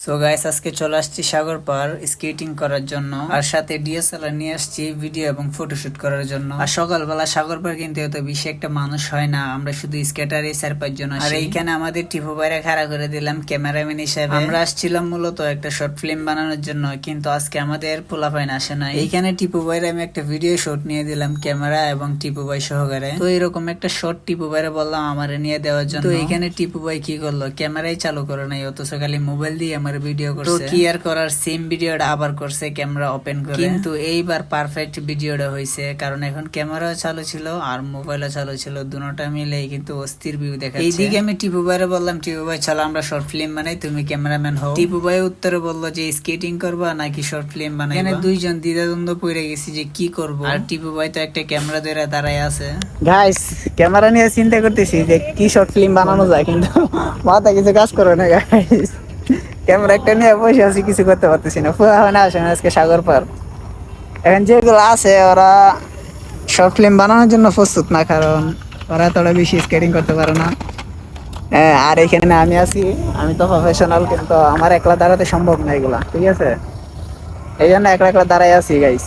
So guys, আজকে চলে আসছি সাগর পার স্কেটিং করার জন্য, আর সাথে ডিএসএলআর নিয়ে আসছি ভিডিও এবং ফটোশুট করার জন্য। আর সকালবেলা সাগর পার কিন্তু এত বেশি একটা মানুষ হয় না, আমরা শুধু স্কেটারই 4-5 জন আসি। আর এইখানে আমাদের টিপু ভাইরা খাড়া করে দিলাম ক্যামেরাম্যান হিসেবে। আমরা আসছিলাম মূলত একটা শর্ট ফিল্ম বানানোর জন্য, কিন্তু আজকে আমাদের পোলাপাইন আসে না। এইখানে টিপু ভাইরা আমি একটা ভিডিও শুট নিয়ে দিলাম ক্যামেরা এবং টিপু ভাই সহকারে। তো এরকম একটা শর্ট টিপু ভাইরা বললাম আমারে নিয়ে দেওয়ার জন্য। তো এইখানে টিপু ভাই কি করলো, ক্যামেরাই চালু করে নাই, অথচ খালি মোবাইল দিয়ে আমার ভিডিও করছে। তো কি আর করার, সেম ভিডিওটা আবার করছে ক্যামেরা ওপেন করে। কিন্তু এইবার পারফেক্ট ভিডিওটা হয়েছে, কারণ এখন ক্যামেরাও চালু ছিল আর মোবাইলও চালু ছিল, দুটোটা মিলেই কিন্তু অস্থির ভিউ দেখাচ্ছে। এইদিকে আমি টিপু ভাইরে বললাম, টিপু ভাই চলো আমরা শর্ট ফিল্ম বানাই, তুমি ক্যামেরাম্যান হও। টিপু ভাই উত্তরে বললো যে স্কেটিং করবা নাকি শর্ট ফিল্ম বানাই। এখানে দুইজন দ্বিধাদ্বন্দ্ব পড়ে গেছি যে কি করব। আর টিপু ভাই তো একটা ক্যামেরা ধরে দাঁড়ায় আছে। গাইস, ক্যামেরা নিয়ে চিন্তা করতেছি যে কি শর্ট ফিল্ম বানানো যায়, কিন্তু মাথা কিছু কাজ করে না। গাইস, ক্যামেরা একটা নিয়ে বসে আছি, কিছু করতে পারতেছি না। পুরো হয় না, আসে না আজকে সাগর পার। এখন যেগুলো আছে ওরা শর্ট ফিল্ম বানানোর জন্য প্রস্তুত না, কারণ ওরা এতটা বেশি স্কেটিং করতে পারে না। আর এখানে আমি আছি, আমি তো প্রফেশনাল, কিন্তু আমার একলা দাঁড়াতে সম্ভব না এগুলা, ঠিক আছে? এই জন্য একলা একলা দাঁড়াই আছি গাইস।